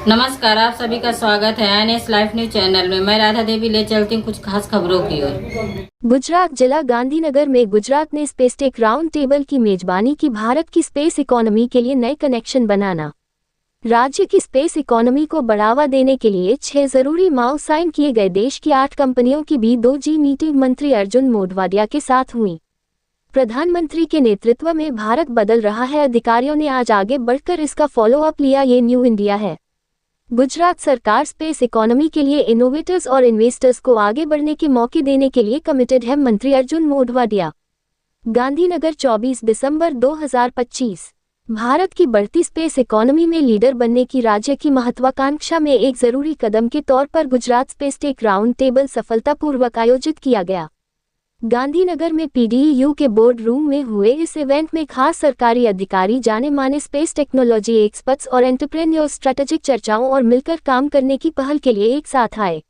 नमस्कार, आप सभी का स्वागत है एनएस लाइफ न्यूज चैनल में। मैं राधा देवी ले चलती हूँ कुछ खास खबरों की ओर। गुजरात जिला गांधीनगर में गुजरात ने स्पेसटेक राउंड टेबल की मेजबानी की। भारत की स्पेस इकोनॉमी के लिए नए कनेक्शन बनाना। राज्य की स्पेस इकोनॉमी को बढ़ावा देने के लिए 6 जरूरी माओ साइन किए गए। देश की 8 कंपनियों की B2G मीटिंग मंत्री अर्जुन मोढवाडिया के साथ हुई। प्रधानमंत्री के नेतृत्व में भारत बदल रहा है। अधिकारियों ने आज आगे बढ़कर इसका फॉलो अप लिया। ये न्यू इंडिया है। गुजरात सरकार स्पेस इकोनॉमी के लिए इनोवेटर्स और इन्वेस्टर्स को आगे बढ़ने के मौके देने के लिए कमिटेड है। मंत्री अर्जुन मोढवाडिया। गांधीनगर 24 दिसंबर 2025। भारत की बढ़ती स्पेस इकोनॉमी में लीडर बनने की राज्य की महत्वाकांक्षा में एक जरूरी कदम के तौर पर गुजरात स्पेसटेक राउंड टेबल सफलतापूर्वक आयोजित किया गया। गांधीनगर में PDEU के बोर्ड रूम में हुए इस इवेंट में खास सरकारी अधिकारी, जाने माने स्पेस टेक्नोलॉजी एक्सपर्ट्स और एंटरप्रेन्योर्स स्ट्रेटेजिक चर्चाओं और मिलकर काम करने की पहल के लिए एक साथ आए।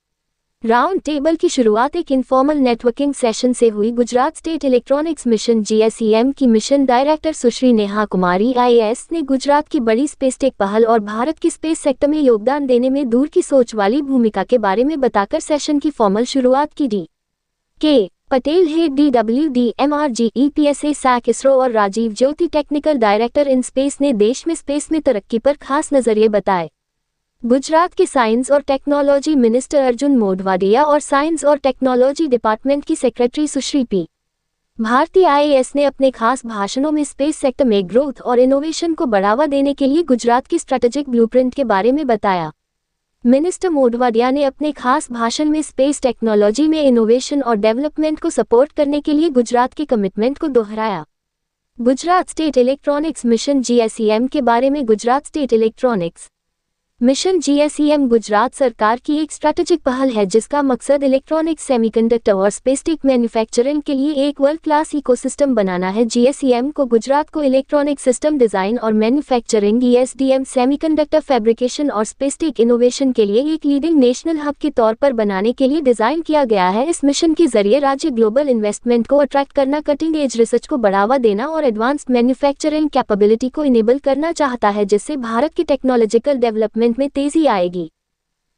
राउंड टेबल की शुरुआत एक इनफॉर्मल नेटवर्किंग सेशन से हुई। Gujarat state electronics mission GSEM की मिशन डायरेक्टर सुश्री नेहा कुमारी IAS ने गुजरात की बड़ी स्पेसटेक पहल और भारत की स्पेस सेक्टर में योगदान देने में दूर की सोच वाली भूमिका के बारे में बताकर सेशन की फॉर्मल शुरुआत की। DK Patel head DWD MRG EPSA SAC ISRO और राजीव ज्योति टेक्निकल डायरेक्टर इन स्पेस ने देश में स्पेस में तरक्की पर खास नजरिए बताए। गुजरात के साइंस और टेक्नोलॉजी मिनिस्टर अर्जुन मोढवाडिया और साइंस और टेक्नोलॉजी डिपार्टमेंट की सेक्रेटरी सुश्री P. भारती IAS ने अपने खास भाषणों में स्पेस सेक्टर में ग्रोथ और इनोवेशन को बढ़ावा देने के लिए गुजरात की स्ट्रेटेजिक ब्लूप्रिंट के बारे में बताया। मिनिस्टर मोढवाडिया ने अपने खास भाषण में स्पेस टेक्नोलॉजी में इनोवेशन और डेवलपमेंट को सपोर्ट करने के लिए गुजरात के कमिटमेंट को दोहराया। Gujarat state electronics mission GSEM के बारे में Gujarat state electronics mission GSEM Gujarat सरकार की एक स्ट्रैटेजिक पहल है जिसका मकसद इलेक्ट्रॉनिक्स, सेमीकंडक्टर और स्पेसटेक मैन्युफैक्चरिंग के लिए एक वर्ल्ड क्लास इकोसिस्टम बनाना है। GSEM को गुजरात को इलेक्ट्रॉनिक सिस्टम डिजाइन और मैन्युफैक्चरिंग ESDM, सेमीकंडक्टर फैब्रिकेशन और स्पेसटेक इनोवेशन के लिए एक लीडिंग नेशनल हब के तौर पर बनाने के लिए डिजाइन किया गया है। इस मिशन के जरिए राज्य ग्लोबल इन्वेस्टमेंट को अट्रैक्ट करना, कटिंग एज रिसर्च को बढ़ावा देना और एडवांस्ड मैन्युफैक्चरिंग कैपेबिलिटी को इनेबल करना चाहता है, जिससे भारत की टेक्नोलॉजिकल डेवलपमेंट में तेजी आएगी।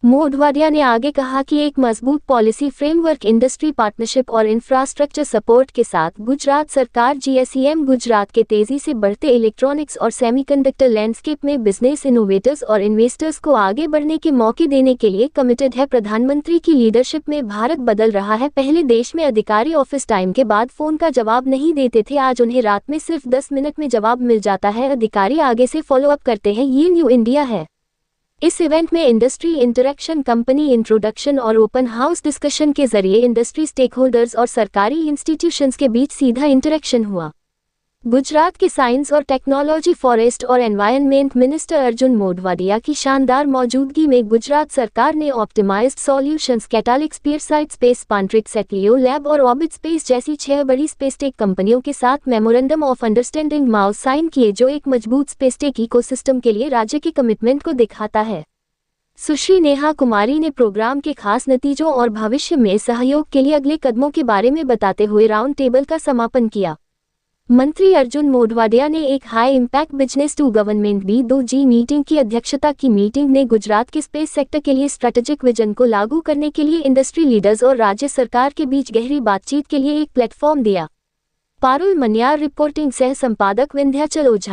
मोढवाडिया ने आगे कहा कि एक मजबूत पॉलिसी फ्रेमवर्क, इंडस्ट्री पार्टनरशिप और इंफ्रास्ट्रक्चर सपोर्ट के साथ गुजरात सरकार GSEM गुजरात के तेजी से बढ़ते इलेक्ट्रॉनिक्स और सेमीकंडक्टर लैंडस्केप में बिजनेस, इनोवेटर्स और इन्वेस्टर्स को आगे बढ़ने के मौके देने के लिए कमिटेड है। प्रधानमंत्री की लीडरशिप में भारत बदल रहा है। पहले देश में अधिकारी ऑफिस टाइम के बाद फोन का जवाब नहीं देते थे, आज उन्हें रात में सिर्फ 10 मिनट में जवाब मिल जाता है। अधिकारी आगे से फॉलो अप करते हैं। ये न्यू इंडिया है। इस इवेंट में इंडस्ट्री इंटरेक्शन, कंपनी इंट्रोडक्शन और ओपन हाउस डिस्कशन के जरिए इंडस्ट्री स्टेकहोल्डर्स और सरकारी इंस्टीट्यूशंस के बीच सीधा इंटरेक्शन हुआ। गुजरात के साइंस और टेक्नोलॉजी, फॉरेस्ट और एनवायरनमेंट मिनिस्टर अर्जुन मोढवाडिया की शानदार मौजूदगी में गुजरात सरकार ने ऑप्टिमाइज्ड सॉल्यूशंस, कैटालिक स्पीयरसाइट स्पेस, पांट्रिक सेटलियो लैब और ऑर्बिट स्पेस जैसी 6 बड़ी स्पेसटेक कंपनियों के साथ मेमोरेंडम ऑफ अंडरस्टैंडिंग माओ साइन किए, जो एक मजबूत स्पेसटेक इकोसिस्टम के लिए राज्य के कमिटमेंट को दिखाता है। सुश्री नेहा कुमारी ने प्रोग्राम के खास नतीजों और भविष्य में सहयोग के लिए अगले कदमों के बारे में बताते हुए राउंड टेबल का समापन किया। मंत्री अर्जुन मोढवाडिया ने एक high impact business to government B2G meeting की अध्यक्षता की। मीटिंग ने गुजरात के स्पेस सेक्टर के लिए स्ट्रेटेजिक विजन को लागू करने के लिए इंडस्ट्री लीडर्स और राज्य सरकार के बीच गहरी बातचीत के लिए एक प्लेटफॉर्म दिया। पारुल मनियार रिपोर्टिंग, सह संपादक विंध्याचल ओझा।